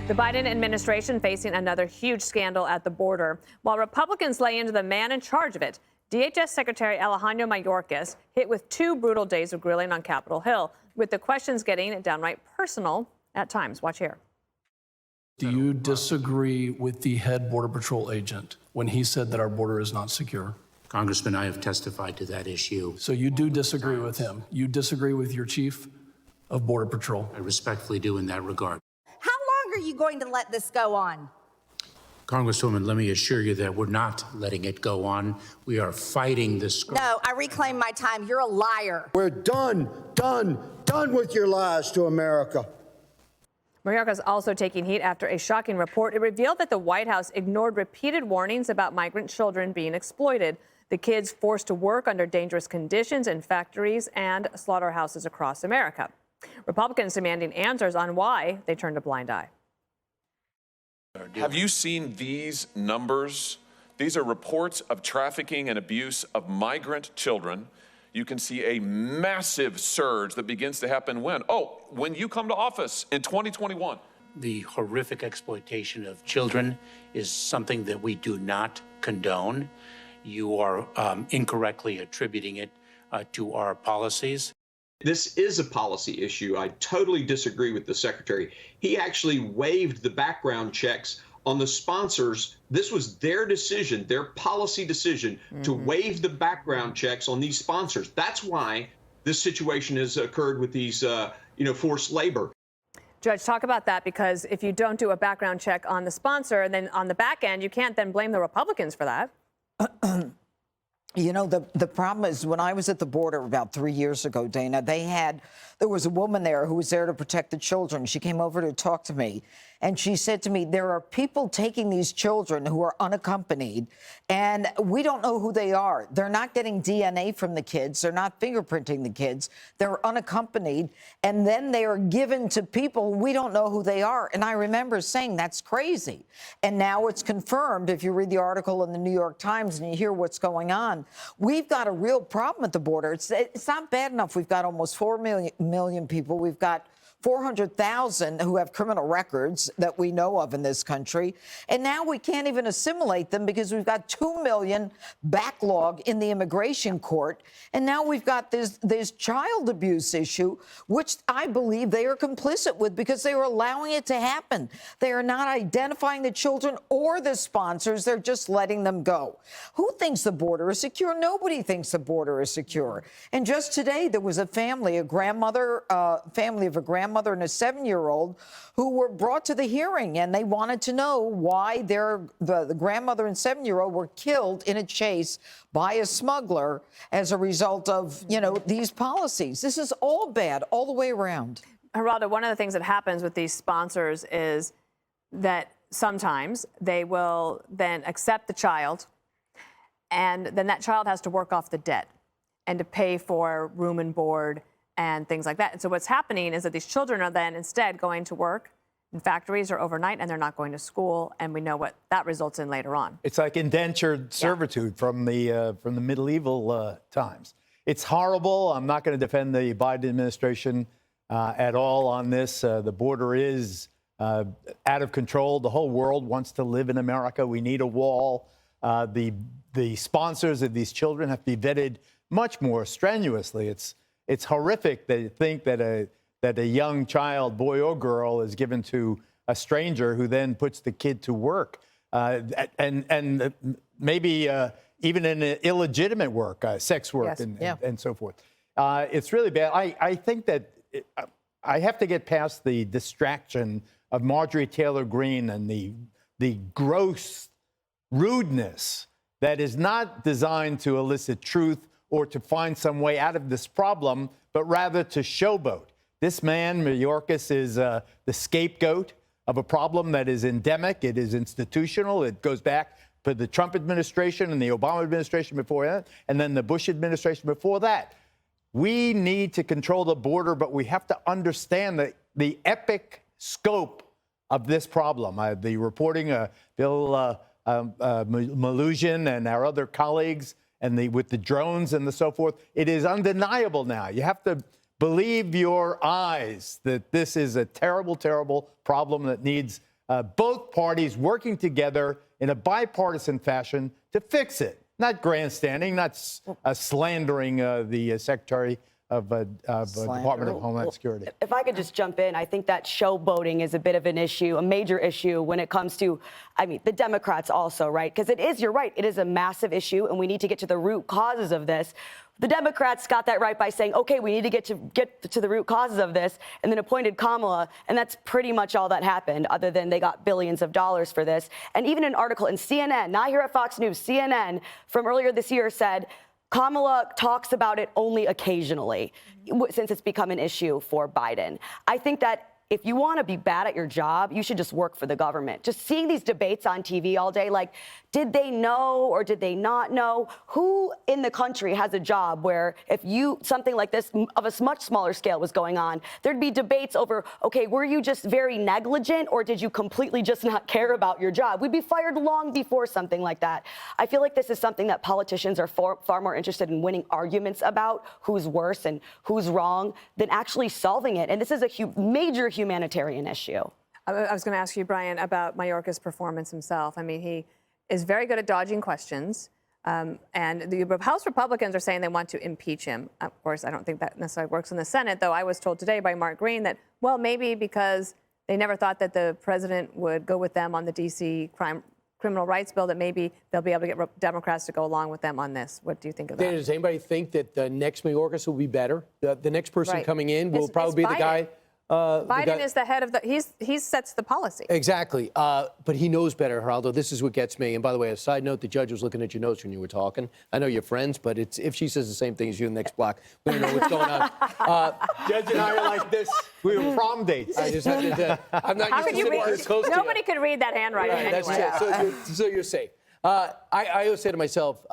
The Biden administration facing another huge scandal at the border. While Republicans lay into the man in charge of it, DHS Secretary Alejandro Mayorkas hit with 2 brutal days of grilling on Capitol Hill, with the questions getting downright personal at times. Watch here. Do you disagree with the head Border Patrol agent when he said that our border is not secure? Congressman, I have testified to that issue. So you do disagree with him? You disagree with your chief of Border Patrol? I respectfully do in that regard. How long are you going to let this go on? Congresswoman, let me assure you that we're not letting it go on. We are fighting this. No, I reclaim my time. You're a liar. We're done with your lies to America. Mayorkas also taking heat after a shocking report. It revealed that the White House ignored repeated warnings about migrant children being exploited. The kids forced to work under dangerous conditions in factories and slaughterhouses across America. Republicans demanding answers on why they turned a blind eye. Have you seen these numbers? These are reports of trafficking and abuse of migrant children. You can see a massive surge that begins to happen when? Oh, when you come to office in 2021. The horrific exploitation of children is something that we do not condone. You are incorrectly attributing it to our policies. This is a policy issue. I totally disagree with the secretary. He actually waived the background checks on the sponsors. This was their decision, their policy decision to waive the background checks on these sponsors. That's why this situation has occurred with these, forced labor. Judge, talk about that, because if you don't do a background check on the sponsor, and then on the back end, you can't then blame the Republicans for that. You know, the problem is, when I was at the border about 3 years ago, Dana, there was a woman there who was there to protect the children. She came over to talk to me, and she said to me, there are people taking these children who are unaccompanied, and we don't know who they are. They're not getting DNA from the kids. They're not fingerprinting the kids. They're unaccompanied, and then they are given to people we don't know who they are. And I remember saying, that's crazy. And now it's confirmed. If you read the article in the New York Times and you hear what's going on, we've got a real problem at the border. It's not bad enough. We've got almost 4 million people. We've got 400,000 who have criminal records that we know of in this country. And now we can't even assimilate them because we've got 2 million backlog in the immigration court. And now we've got this child abuse issue, which I believe they are complicit with because they are allowing it to happen. They are not identifying the children or the sponsors. They're just letting them go. Who thinks the border is secure? Nobody thinks the border is secure. And just today, there was a family, family of a grandmother and a 7-year-old who were brought to the hearing, and they wanted to know why the grandmother and 7-year-old were killed in a chase by a smuggler as a result of, these policies. This is all bad all the way around. Geraldo, one of the things that happens with these sponsors is that sometimes they will then accept the child, and then that child has to work off the debt and to pay for room and board and things like that. And so what's happening is that these children are then instead going to work in factories or overnight, and they're not going to school, and we know what that results in later on. It's like indentured servitude from the medieval times. It's horrible. I'm not going to defend the Biden administration at all on this. The border is out of control. The whole world wants to live in America. We need a wall. The sponsors of these children have to be vetted much more strenuously. It's horrific to think that a young child, boy or girl, is given to a stranger who then puts the kid to work, and maybe even in illegitimate work, sex work, yes. and so forth. It's really bad. I think that I have to get past the distraction of Marjorie Taylor Greene and the gross rudeness that is not designed to elicit truth or to find some way out of this problem, but rather to showboat. This man, Mayorkas, is the scapegoat of a problem that is endemic. It is institutional. It goes back to the Trump administration and the Obama administration before that, and then the Bush administration before that. We need to control the border, but we have to understand the epic scope of this problem. The reporting, Bill Malugin and our other colleagues, and with the drones and so forth, it is undeniable now. You have to believe your eyes that this is a terrible, terrible problem that needs both parties working together in a bipartisan fashion to fix it. Not grandstanding, not slandering the Secretary of Department of Homeland Security. If I could just jump in, I think that showboating is a bit of an issue, a major issue when it comes to, the Democrats also, right? Because you're right, it is a massive issue, and we need to get to the root causes of this. The Democrats got that right by saying, okay, we need to get to the root causes of this, and then appointed Kamala, and that's pretty much all that happened, other than they got billions of dollars for this. And even an article in CNN, not here at Fox News, CNN from earlier this year said, Kamala talks about it only occasionally, since it's become an issue for Biden. I think that if you want to be bad at your job, you should just work for the government. Just seeing these debates on TV all day, like, did they know or did they not know? Who in the country has a job where if something like this of a much smaller scale was going on, there'd be debates over, okay, were you just very negligent or did you completely just not care about your job? We'd be fired long before something like that. I feel like this is something that politicians are far more interested in winning arguments about who's worse and who's wrong than actually solving it. And this is a major humanitarian issue. I was going to ask you, Brian, about Mayorkas' performance himself. He is very good at dodging questions. And the House Republicans are saying they want to impeach him. Of course, I don't think that necessarily works in the Senate, though I was told today by Mark Green that, well, maybe because they never thought that the president would go with them on the D.C. criminal rights bill, that maybe they'll be able to get Democrats to go along with them on this. What do you think of that? Dana, does anybody think that the next Mayorkas will be better? The next person coming in will probably be the guy. Biden is the head of he sets the policy. Exactly. But he knows better, Geraldo. This is what gets me. And by the way, a side note, the judge was looking at your notes when you were talking. I know you're friends, but if she says the same thing as you in the next block, we don't know what's going on. Judge and I are like this. We were prom dates. I just had to, I'm not used to sitting this close to you. Nobody could read that handwriting anyway. So you're safe. I always say to myself,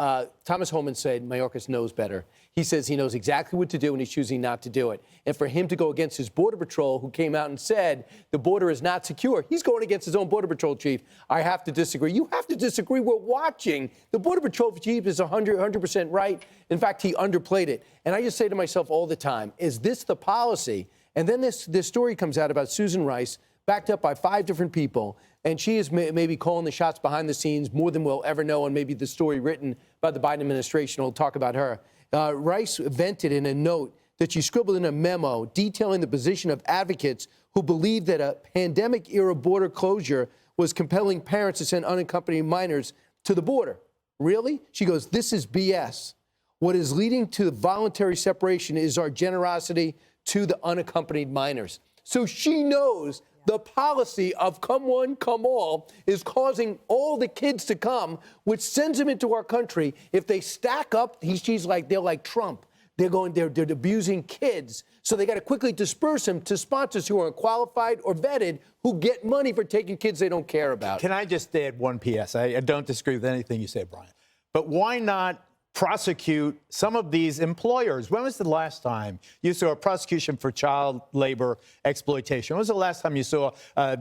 Thomas Homan said Mayorkas knows better. He says he knows exactly what to do and he's choosing not to do it. And for him to go against his Border Patrol, who came out and said the border is not secure, he's going against his own Border Patrol chief. I have to disagree. You have to disagree. We're watching. The Border Patrol chief is 100% right. In fact, he underplayed it. And I just say to myself all the time, is this the policy? And then this story comes out about Susan Rice, backed up by 5 different people. And she is maybe calling the shots behind the scenes more than we'll ever know. And maybe the story written by the Biden administration will talk about her. Rice vented in a note that she scribbled in a memo detailing the position of advocates who believe that a pandemic-era border closure was compelling parents to send unaccompanied minors to the border. Really? She goes, this is BS. What is leading to the voluntary separation is our generosity to the unaccompanied minors. So she knows the policy of come one, come all is causing all the kids to come, which sends them into our country. If they stack up, they're like Trump. They're abusing kids. So they got to quickly disperse them to sponsors who are qualified or vetted, who get money for taking kids they don't care about. Can I just add one PS? I don't disagree with anything you said, Brian. But why not prosecute some of these employers? When was the last time you saw a prosecution for child labor exploitation? When was the last time you saw, one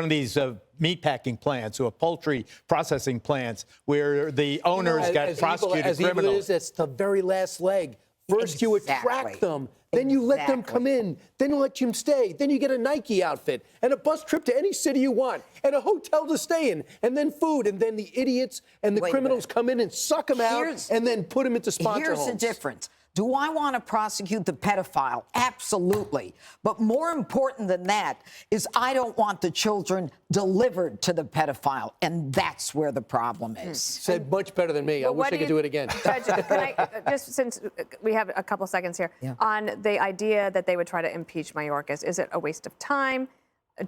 of these meatpacking plants or poultry processing plants where the owners got prosecuted criminally? Evil as it's the very last leg. First you attract them, then you let them come in, then you let them stay, then you get a Nike outfit and a bus trip to any city you want and a hotel to stay in and then food, and then the idiots and the criminals come in and suck them out and then put them into sponsor homes. Here's the difference. Do I want to prosecute the pedophile? Absolutely. But more important than that is I don't want the children delivered to the pedophile. And that's where the problem is. Said much better than me. I wish I could do it again. Judge, can I, just since we have a couple seconds here, on the idea that they would try to impeach Mayorkas, is it a waste of time?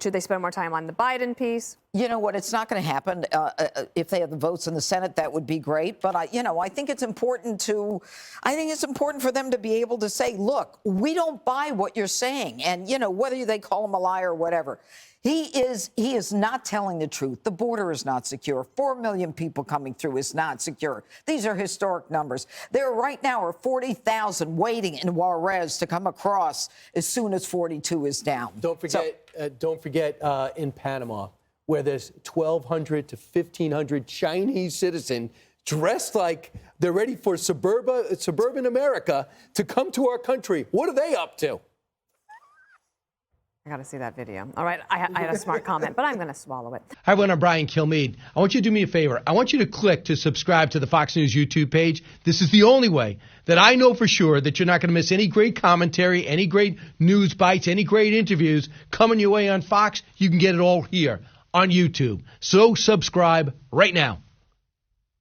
Should they spend more time on the Biden piece? You know what? It's not going to happen. If they have the votes in the Senate, that would be great. But I think it's important for them to be able to say, look, we don't buy what you're saying. And, whether they call him a liar or whatever, he is not telling the truth. The border is not secure. 4 million people coming through is not secure. These are historic numbers. There right now are 40,000 waiting in Juarez to come across as soon as 42 is down. Don't forget in Panama, where there's 1,200 to 1,500 Chinese citizens dressed like they're ready for suburban America to come to our country. What are they up to? I got to see that video. All right, I had a smart comment, but I'm going to swallow it. Hi, everyone. I'm Brian Kilmeade. I want you to do me a favor. I want you to click to subscribe to the Fox News YouTube page. This is the only way that I know for sure that you're not going to miss any great commentary, any great news bites, any great interviews coming your way on Fox. You can get it all here on YouTube. So subscribe right now.